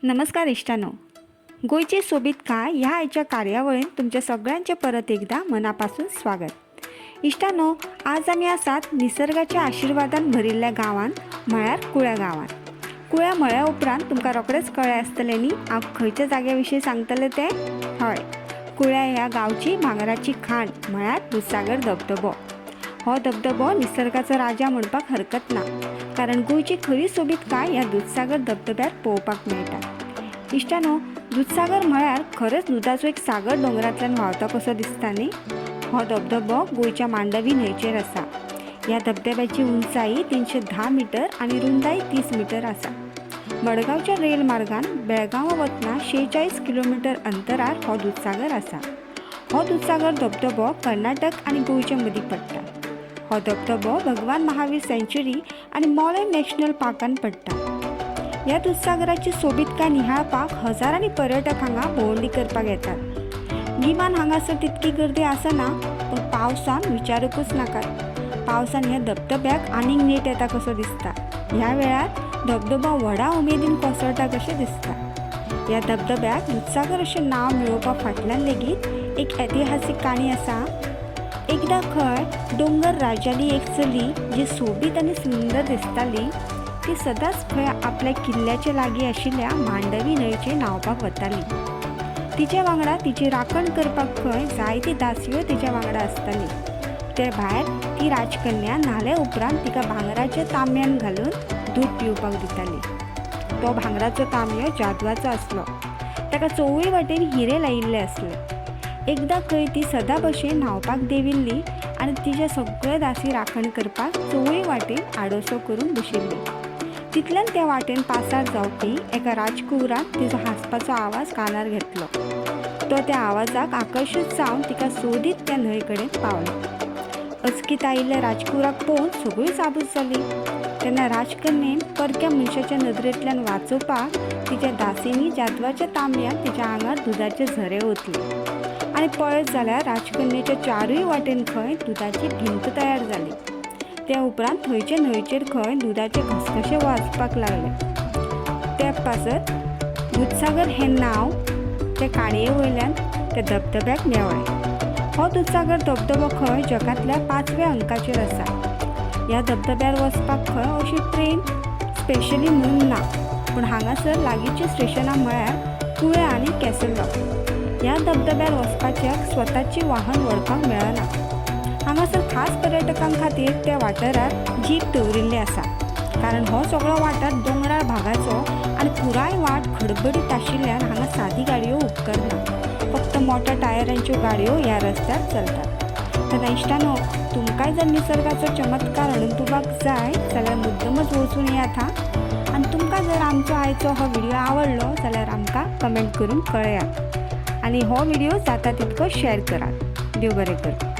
नमस्कार इष्टांनो, गोयचे सोबीत काय ह्या आयच्या कार्यावळीन तुमच्या सगळ्यांचे परत एकदा मनापासून स्वागत। इष्टांनो, आज आम्ही आसात निसर्गाच्या आशीर्वादान भरिल्ल्या गांवान म्हळ्यार कुळ्या गांवान। कुळ्या म्हळ्या उपरांत तुमकां रोखडेच कळ्ळें आसतलें न्ही हांव खंयच्या जाग्या विशीं सांगतलें तें। हय, कुळ्या ह्या गांवची भांगराची खाण म्हळ्यार दुधसागर धबधबो। हो धबधबो निसर्गाचो राजा म्हणपाक हरकत ना, कारण गोंयची खरी सोबीतकाय ह्या दुधसागर धबधब्यार पळोवपाक मेळटा। इष्टांनो, दुधसागर म्हळ्यार खरेंच दुधाचो एक सागर दोंगरांतल्यान व्हांवता कसो दिसता न्ही। हो धबधबो गोंयच्या मांडवी न्हंयचेर आसा। ह्या धबधब्याची उंचाई 310 मीटर आनी रुंदाय 30 मीटर आसा। मडगांवच्या रेल मार्गान बेळगांव वतना 46 किलोमीटर अंतरार हो दुधसागर आसा। हो दुधसागर धबधबो कर्नाटक आनी गोंयचे मदीं पडटा। हो धबधबो भगवान महावीर सँच्युरी आनी मोलेम नॅशनल पार्कान पडटा। ह्या दुधसागराची सोबीतकाय निहाळपाक हजारांनी पर्यटक हांगा भोंवडी करपाक येतात। गिमान हांगासर तितकी गर्दी आसना, पूण पावसान विचारूंकच नाकात। पावसान ह्या धबधब्याक आनीक नेट येता कसो दिसता। ह्या वेळार धबधबो व्हडा उमेदीन कोसळटा कशें दिसता। ह्या धबधब्याक दुधसागर अशें नांव मेळोवपा फाटल्यान लेगीत एक ऐतिहासीक काणी आसा। एकदा खंय डोंगर राज्याली एक चली जी सोबीत आनी सुंदर दिसताली, ती सदांच खंय आपल्या किल्ल्याचे लागीं आशिल्ल्या मांडवी न्हंयचेर न्हांवपाक वताली। तिचे वांगडा तिची राखण करपाक खंय जायती दासयो तिच्या वांगडा आसताली। ते भायर ती राजकन्या न्हाले उपरांत तिका भांगराच्या तांब्यान घालून दूध पिवपाक दिताली। तो भांगराचो तांबयो जादवाचो आसलो, ताका चोवूय वाटेन हिरे लायिल्ले आसले। एकदा खंय ती सदा भशेन न्हांवपाक देविल्ली आनी तिचे सगळे दासी राखण करपाक चोवूय वाटेन आडोसो करून बशिल्ली। तितल्यान त्या वाटेन पासार जावपी एका राजकुवरान तिचो हांसपाचो आवाज कानार घेतलो। तो त्या आवाजाक आकर्शीत जावन तिका सोदीत त्या न्हंय कडेन पावलो। अचकीत आयिल्ल्या राजकुवराक पळोवन सगळीं जाबूस जालीं। तेन्ना राजकन्येन परक्या मनशाच्या नदरेंतल्यान वाचोवपाक तिच्या दासींनी जादवाच्या तांब्यान तिच्या आंगार दुधाचे झरे ओतले। आनी पळयत जाल्यार राजकन्येच्या चारूय वाटेन खंय दुधाची भिंत तयार जाली। त्या उपरांत थंयचे न्हंयचेर खंय दुधाचे घसघशे वाजपाक लागले। ते पासत दुधसागर हें नांव त्या काणये वयल्यान त्या धबधब्याक मेळ्ळें। हो दुधसागर धबधबो खंय जगांतल्या 5व्या अंकाचेर आसा। ह्या धबधब्यार वचपाक खंय अशी ट्रेन स्पेशली म्हणून ना, पूण हांगासर लागींचीं स्टेशनां म्हळ्यार कुळ्या आनी कॅसलरॉक। ह्या धबधब्यार वचपाचें स्वताची वाहन व्हरपाक मेळना। हांगासर खास पर्यटकां खातीर त्या वाठारार जीप दवरिल्ली आसा, कारण हो सगळो वाठार दोंगराळ भागाचो आनी पुराय वाट खडबडीत आशिल्ल्यान हांगा सादी गाडयो उपकारना। फक्त मोठ्या टायरांच्यो गाडयो ह्या रस्त्यार चलतात। तेन्ना इश्टांनो, तुमकांय जर निसर्गाचो चमत्कार अणभवाक जाय जाल्यार मुद्दमच वचून येयात हां। आनी तुमकां जर आमचो आयचो हो व्हिडिओ आवडलो जाल्यार आमकां कमेंट करून कळयात। आनी हो व्हिडिओ जाता तितको शेअर करात। देव बरें कर।